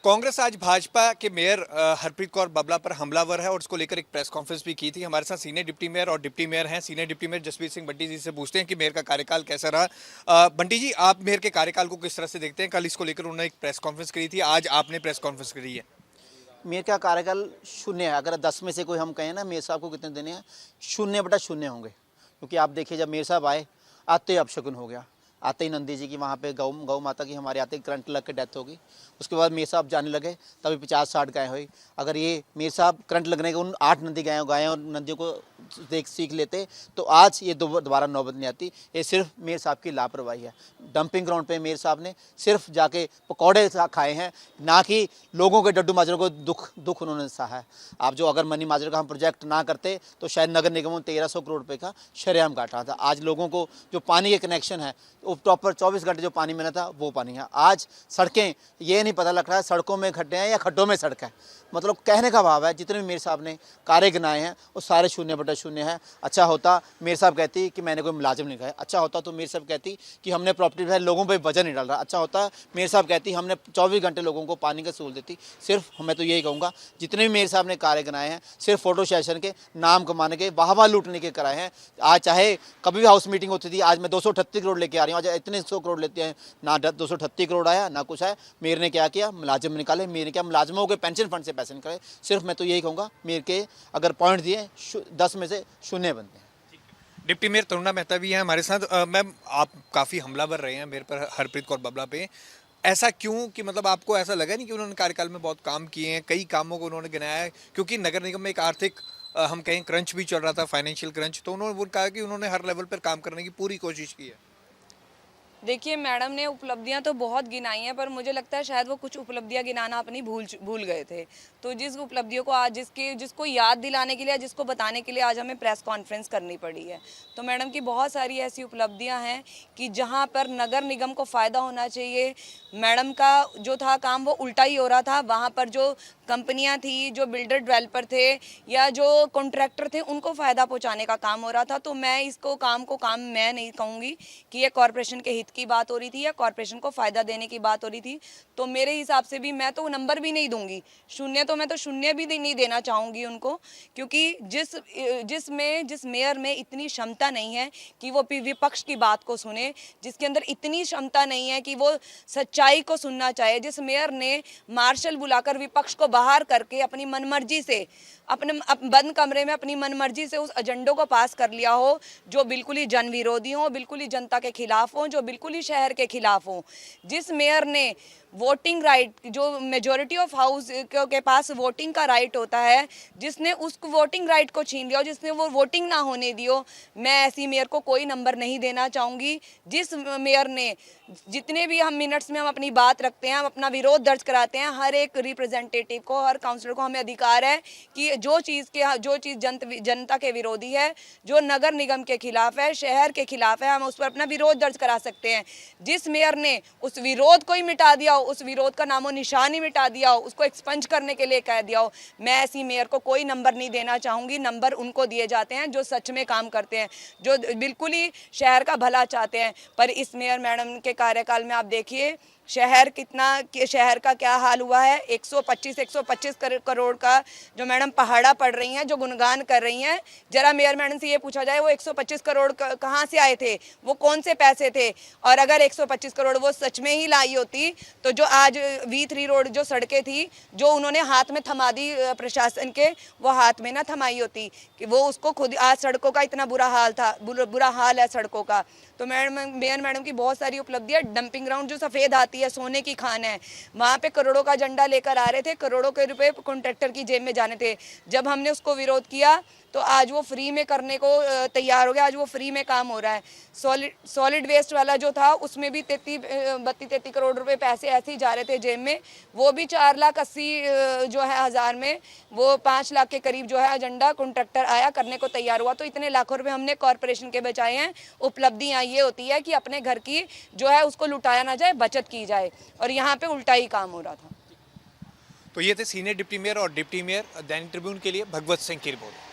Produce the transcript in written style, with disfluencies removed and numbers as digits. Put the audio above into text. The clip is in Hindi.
कांग्रेस आज भाजपा के मेयर हरप्रीत कौर बाबला पर हमलावर है और उसको लेकर एक प्रेस कॉन्फ्रेंस भी की थी। हमारे साथ सीनियर डिप्टी मेयर और डिप्टी मेयर हैं। Senior deputy mayor Jasbir Singh Bunty ji से पूछते हैं कि मेयर का कार्यकाल कैसा रहा। बंटी जी, आप मेयर के कार्यकाल को किस तरह से देखते हैं? कल इसको लेकर उन्होंने एक प्रेस कॉन्फ्रेंस करी थी, आज आपने प्रेस कॉन्फ्रेंस करी है। मेयर का कार्यकाल शून्य है। अगर 10 में से कोई हम कहें ना मेयर साहब को कितने देने हैं, 0/0 होंगे। क्योंकि आप देखिए, जब मेयर साहब आए आते ही अपशकुन हो गया। आते ही नंदी जी की वहाँ पे गौ माता की हमारे आते ही करंट लग के डेथ होगी। उसके बाद मेयर साहब जाने लगे, तभी 50-60 गायें हुई। अगर ये मेयर साहब करंट लगने के उन 8 नंदी गायें और नंदियों को सीख लेते तो आज ये दोबारा नौबत नहीं आती। ये सिर्फ मेयर साहब की लापरवाही है। डंपिंग ग्राउंड पे मेयर साहब ने सिर्फ जाके पकौड़े खाए हैं, ना कि लोगों के डड्डू माजरों को दुख उन्होंने सहा है। आप जो अगर मनी माजरे का हम प्रोजेक्ट ना करते तो शायद नगर निगम 1300 करोड़ रुपये का शरेआम काटा था। आज लोगों को जो पानी के कनेक्शन है, वो प्रॉपर 24 घंटे जो पानी मिला था वो पानी है। आज सड़कें, ये नहीं पता लग रहा है सड़कों में खड्डे हैं या खड्डों में सड़क है। मतलब कहने का भाव है, जितने भी मेयर साहब ने कार्य गिनाए हैं वो सारे 0/0 है। अच्छा होता मेयर साहब कहती कि मैंने कोई मुलाजिम नहीं खाया। अच्छा होता तो मेयर साहब कहती कि हमने प्रॉपर्टी पर लोगों पे वजन नहीं डाल रहा। अच्छा होता मेयर साहब कहती हमने 24 घंटे लोगों को पानी का सहूलत देती। सिर्फ मैं तो यही कहूँगा, जितने भी मेयर साहब ने कार्य गिनाए हैं सिर्फ फोटो सेशन के, नाम कमाने के, वाहवा लूटने के कराए हैं। आज चाहे कभी भी हाउस मीटिंग होती थी, आज मैं 238 करोड़ लेके आ रही हूँ, आज इतने 100 करोड़ लेते हैं ना, 238 करोड़ आया ना कुछ है। मेयर ने क्या किया? मुलाजिम निकाले। मेयर ने क्या? मुलाजिमों के पेंशन फंड से पैसे निकाले। सिर्फ मैं तो यही कहूँगा, मेयर के अगर पॉइंट दिए 10 में से 0 बनते हैं। डिप्टी मेयर तरुणा मेहता भी हैं हमारे साथ। मैम, आप काफ़ी हमलावर रहे हैं मेयर पर हरप्रीत कौर बाबला पे। ऐसा क्यों कि मतलब आपको ऐसा लगा नहीं कि उन्होंने कार्यकाल में बहुत काम किए हैं, कई कामों को उन्होंने गिनाया है? क्योंकि नगर निगम में एक आर्थिक हम कहें क्रंच भी चल रहा था, फाइनेंशियल क्रंच, तो उन्होंने वो कहा कि उन्होंने हर लेवल पर काम करने की पूरी कोशिश की है। देखिए, मैडम ने उपलब्धियां तो बहुत गिनाई हैं, पर मुझे लगता है शायद वो कुछ उपलब्धियां गिनाना अपनी भूल गए थे। तो जिस उपलब्धियों को आज जिसको याद दिलाने के लिए, जिसको बताने के लिए आज हमें प्रेस कॉन्फ्रेंस करनी पड़ी है। तो मैडम की बहुत सारी ऐसी उपलब्धियां हैं कि जहां पर नगर निगम को फ़ायदा होना चाहिए, मैडम का जो था काम वो उल्टा ही हो रहा था। वहाँ पर जो कंपनियां थी, जो बिल्डर डेवलपर थे या जो कॉन्ट्रैक्टर थे, उनको फ़ायदा पहुँचाने का काम हो रहा था। तो मैं इसको काम मैं नहीं कहूँगी कि ये कॉरपोरेशन के हित की बात हो रही थी या कॉरपोरेशन को फ़ायदा देने की बात हो रही थी। तो मेरे हिसाब से भी मैं तो नंबर भी नहीं दूंगी 0, तो मैं तो 0 भी नहीं देना चाहूँगी उनको। क्योंकि जिस मेयर में इतनी क्षमता नहीं है कि वो विपक्ष की बात को सुने, जिसके अंदर इतनी क्षमता नहीं है कि वो सच्चाई को सुनना चाहे, जिस मेयर ने मार्शल बुलाकर विपक्ष को बाहर करके अपनी मनमर्जी से अपने बंद कमरे में अपनी मनमर्जी से उस एजेंडों को पास कर लिया हो, जो बिल्कुल ही जन विरोधी हो, बिल्कुल ही जनता के खिलाफ हो, जो बिल्कुल ही शहर के खिलाफ हो। जिस मेयर ने वोटिंग राइट, जो मेजॉरिटी ऑफ हाउस के पास वोटिंग का राइट होता है, जिसने उस वोटिंग राइट को छीन लिया, जिसने वो वोटिंग ना होने दियो, मैं ऐसी मेयर को कोई नंबर नहीं देना चाहूँगी। जिस मेयर ने, जितने भी हम मिनट्स में हम अपनी बात रखते हैं, हम अपना विरोध दर्ज कराते हैं, हर एक रिप्रेजेंटेटिव को, हर काउंसलर को हमें अधिकार है कि जो चीज़ जनता के विरोधी है, जो नगर निगम के खिलाफ है, शहर के खिलाफ है, हम उस पर अपना विरोध दर्ज करा सकते हैं। जिस मेयर ने उस विरोध को ही मिटा दिया हो, उस विरोध का नामो निशान ही मिटा दिया हो, उसको एक्सपंज करने के लिए कह दिया हो, मैं ऐसी मेयर को कोई नंबर नहीं देना चाहूँगी। नंबर उनको दिए जाते हैं जो सच में काम करते हैं, जो बिल्कुल ही शहर का भला चाहते हैं। पर इस मेयर मैडम के कार्यकाल में आप देखिए शहर का क्या हाल हुआ है। 125 करोड़ का जो मैडम पहाड़ा पड़ रही हैं, जो गुणगान कर रही हैं, जरा मेयर मैडम से ये पूछा जाए वो 125 करोड़ कहाँ से आए थे, वो कौन से पैसे थे? और अगर 125 करोड़ वो सच में ही लाई होती तो जो आज V3 रोड जो सड़कें थी, जो उन्होंने हाथ में थमा दी प्रशासन के, वो हाथ में ना थमाई होती कि वो उसको खुद, आज सड़कों का इतना बुरा हाल है सड़कों का। तो मेयर मैडम की बहुत सारी उपलब्धियाँ। डंपिंग ग्राउंड जो सफ़ेद आती है, सोने की खान है, वहाँ पे करोड़ों का झंडा लेकर आ रहे थे, करोड़ों के रुपए कॉन्ट्रैक्टर की जेब में जाने थे। जब हमने उसको विरोध किया तो आज वो फ्री में करने को तैयार हो गया, आज वो फ्री में काम हो रहा है। सॉलिड वेस्ट वाला जो था, उसमें भी 32-33 करोड़ रुपए पैसे ऐसे ही जा रहे थे जेब में। वो भी 4,80,000 जो है हज़ार में, वो 5 लाख के करीब जो है एजेंडा कॉन्ट्रैक्टर आया करने को तैयार हुआ। तो इतने लाखों रुपए हमने कॉरपोरेशन के बचाए हैं। उपलब्धियाँ ये होती है कि अपने घर की जो है उसको लुटाया ना जाए, बचत की जाए, और यहाँ पे उल्टा ही काम हो रहा था। तो ये थे सीनियर डिप्टी मेयर और डिप्टी मेयर। दैनिक ट्रिब्यून के लिए भगवत सिंह की रिपोर्ट।